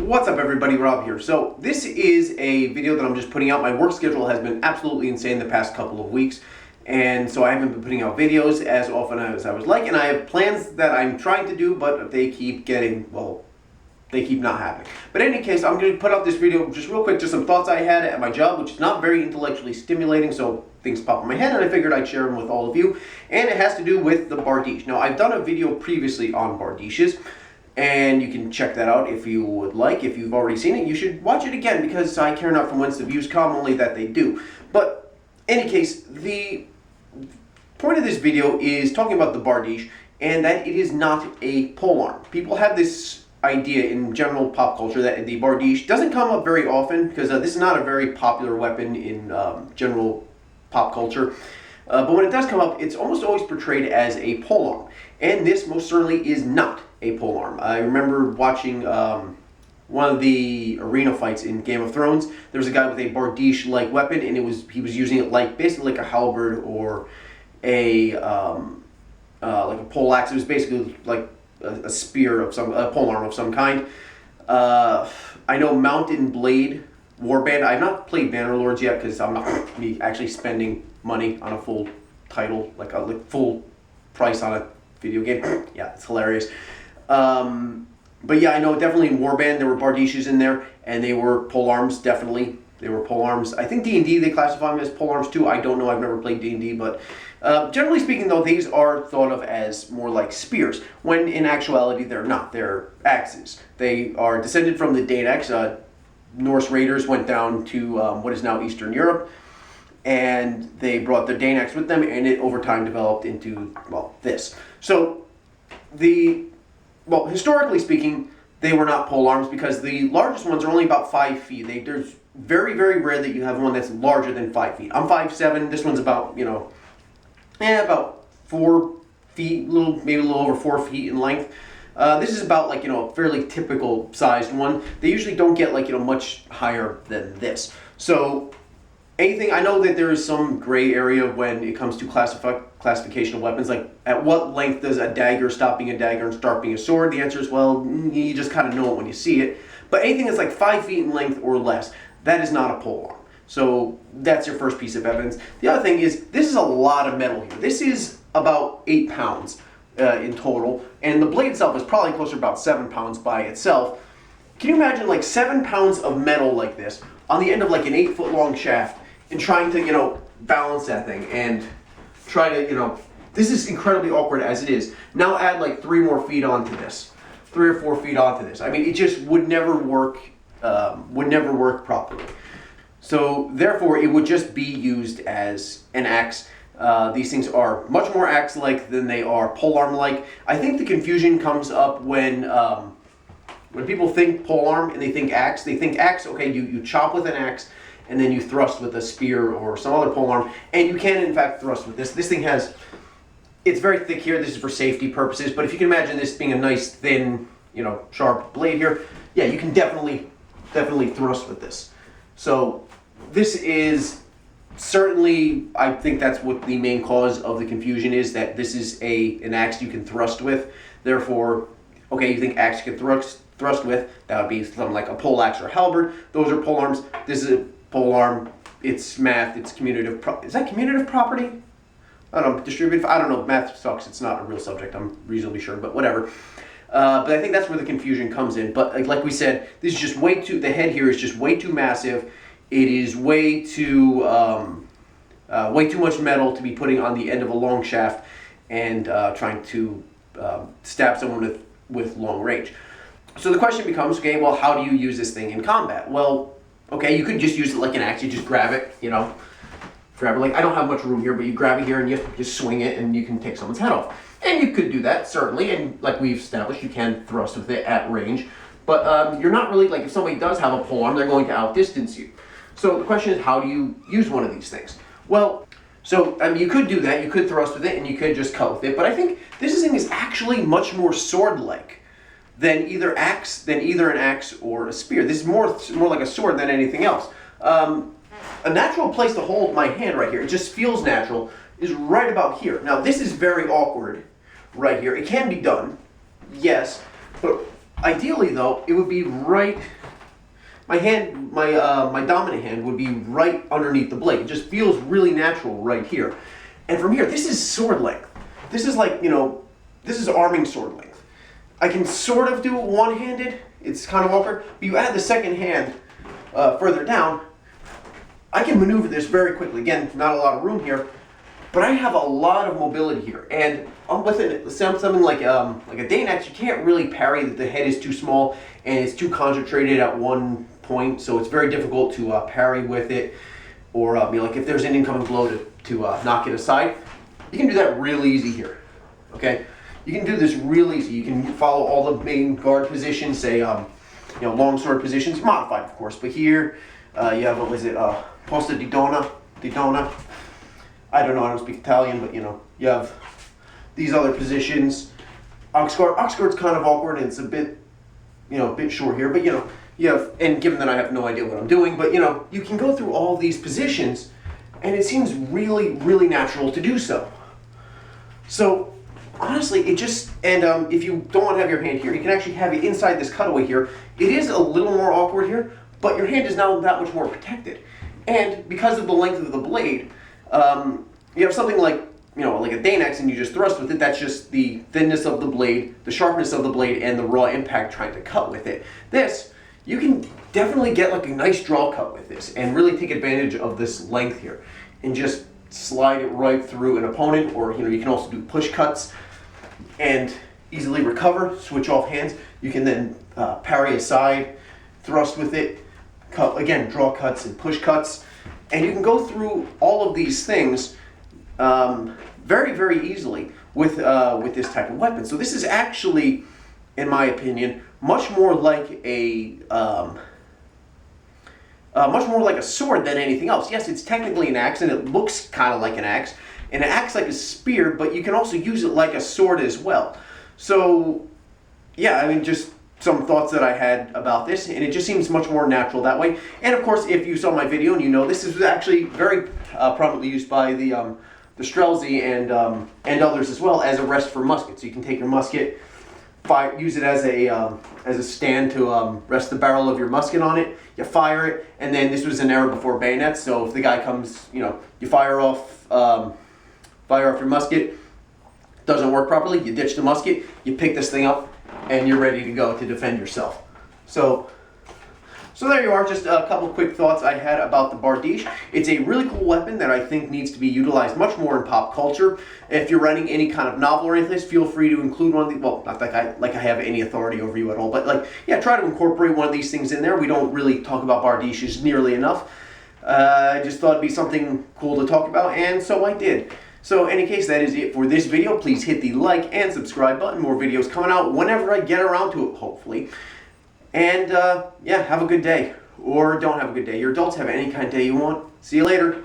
What's up everybody, Rob here. So this is a video that I'm just putting out. My work schedule has been absolutely insane the past couple of weeks, and so I haven't been putting out videos as often as I would like, and I have plans that I'm trying to do, but they keep getting, well, they keep not happening. But in any case, I'm going to put out this video just real quick, just some thoughts I had at my job, which is not very intellectually stimulating, so things pop in my head, and I figured I'd share them with all of you, and it has to do with the bardiche. Now, I've done a video previously on bardiches, and you can check that out if you would like. If you've already seen it, you should watch it again, because I care not from whence the views come, only that they do. But in any case, the point of this video is talking about the bardiche, and that it is not a polearm. People have this idea in general pop culture that the bardiche doesn't come up very often, because this is not a very popular weapon in general pop culture. But when it does come up, it's almost always portrayed as a polearm, and this most certainly is not a polearm. I remember watching one of the arena fights in Game of Thrones. There was a guy with a bardiche-like weapon, and he was using it like basically like a halberd or a like a pole axe. It was basically like a spear of some, a polearm of some kind. I know Mountain Blade Warband. I've not played Bannerlords yet because I'm not actually spending money on a full title, like a full price on a video game. Yeah, it's hilarious. But yeah, I know definitely in Warband there were bardiches in there, and they were polearms, definitely. They were polearms. I think D&D, they classify them as polearms too. I don't know, I've never played D&D, but generally speaking though, these are thought of as more like spears, when in actuality they're not. They're axes. They are descended from the Danex. Norse raiders went down to what is now Eastern Europe, and they brought the Danex with them, and it over time developed into, well, this. So historically speaking, they were not polearms because the largest ones are only about 5 feet. There's very, very rare that you have one that's larger than 5 feet. I'm 5'7". This one's about, about 4 feet, maybe a little over 4 feet in length. This is about like, a fairly typical sized one. They usually don't get like, much higher than this. So anything, I know that there is some gray area when it comes to classification of weapons, like at what length does a dagger stop being a dagger and start being a sword? The answer is, well, you just kind of know it when you see it. But anything that's like 5 feet in length or less, that is not a polearm. So that's your first piece of evidence. The other thing is, this is a lot of metal here. This is about 8 pounds in total, and the blade itself is probably closer to about 7 pounds by itself. Can you imagine like 7 pounds of metal like this on the end of like an 8-foot long shaft, and trying to, balance that thing and try to, this is incredibly awkward as it is. Now add like 3 more feet onto this, 3 or 4 feet onto this. I mean, it just would never work properly. So therefore, it would just be used as an axe. These things are much more axe-like than they are polearm-like. I think the confusion comes up when people think polearm and they think axe. Okay, you chop with an axe, and then you thrust with a spear or some other polearm, and you can in fact thrust with this. This thing it's very thick here. This is for safety purposes, but if you can imagine this being a nice thin, sharp blade here, yeah, you can definitely thrust with this. So this is certainly, I think that's what the main cause of the confusion is, that this is an axe you can thrust with. Therefore, okay, you think axe you can thrust with, that would be something like a pole axe or a halberd. Those are polearms. This is a polearm. It's math. It's commutative. Is that commutative property? I don't know. Distributive. I don't know. Math sucks. It's not a real subject. I'm reasonably sure, but whatever. But I think that's where the confusion comes in. But like we said, this is just way too. The head here is just way too massive. It is way too much metal to be putting on the end of a long shaft and trying to stab someone with long range. So the question becomes, okay, well, how do you use this thing in combat? Well, okay, you could just use it like an axe. You just grab it, grab it like, I don't have much room here, but you grab it here and you just swing it and you can take someone's head off. And you could do that, certainly, and like we've established, you can thrust with it at range. But you're not really, like if somebody does have a polearm, they're going to outdistance you. So the question is, how do you use one of these things? Well, so I mean, you could do that. You could thrust with it, and you could just cut with it. But I think this thing is actually much more sword-like than either an axe or a spear. This is more like a sword than anything else. A natural place to hold my hand right here, it just feels natural, is right about here. Now this is very awkward right here. It can be done, yes, but ideally though, it would be right, my hand, my dominant hand would be right underneath the blade. It just feels really natural right here. And from here, this is sword length. This is like, this is arming sword length. I can sort of do it one-handed. It's kind of awkward. But you add the second hand further down, I can maneuver this very quickly. Again, not a lot of room here, but I have a lot of mobility here. And with it, something like a Dane axe, you can't really parry. The head is too small and it's too concentrated at one point, so it's very difficult to parry with it. Or like if there's an incoming blow to knock it aside, you can do that real easy here. Okay, you can do this real easy. You can follow all the main guard positions, say longsword positions, modified of course. But here you have, what was it, posta di donna. I don't know, I don't speak Italian, but you have these other positions. Oxguard. Oxguard's kind of awkward and it's a bit, bit short here, but you have, and given that I have no idea what I'm doing, but you can go through all these positions and it seems really, really natural to do so. So honestly, it just, and if you don't want to have your hand here, you can actually have it inside this cutaway here. It is a little more awkward here, but your hand is now that much more protected. And because of the length of the blade, you have something like, like a Dane axe and you just thrust with it. That's just the thinness of the blade, the sharpness of the blade, and the raw impact trying to cut with it. This, you can definitely get like a nice draw cut with this and really take advantage of this length here and just slide it right through an opponent, or you can also do push cuts and easily recover, switch off hands. You can then parry aside, thrust with it, cut, again, draw cuts and push cuts. And you can go through all of these things very, very easily with this type of weapon. So this is actually, in my opinion, much more like a sword than anything else. Yes, it's technically an axe, and it looks kind of like an axe, and it acts like a spear, but you can also use it like a sword as well. So, yeah, I mean, just some thoughts that I had about this, and it just seems much more natural that way. And of course, if you saw my video and this is actually very prominently used by the Strelzy and others as well as a rest for muskets. So you can take your musket, use it as a stand to rest the barrel of your musket on it. You fire it, and then this was an era before bayonets. So if the guy comes, you fire off your musket, doesn't work properly, you ditch the musket, you pick this thing up, and you're ready to go to defend yourself. So there you are, just a couple quick thoughts I had about the bardiche. It's a really cool weapon that I think needs to be utilized much more in pop culture. If you're writing any kind of novel or anything, feel free to include one of these. Well, not like I have any authority over you at all, but try to incorporate one of these things in there. We don't really talk about bardiches nearly enough. I just thought it'd be something cool to talk about, and so I did. So in any case, that is it for this video. Please hit the like and subscribe button. More videos coming out whenever I get around to it, hopefully. And yeah, have a good day. Or don't have a good day. Your adults have any kind of day you want. See you later.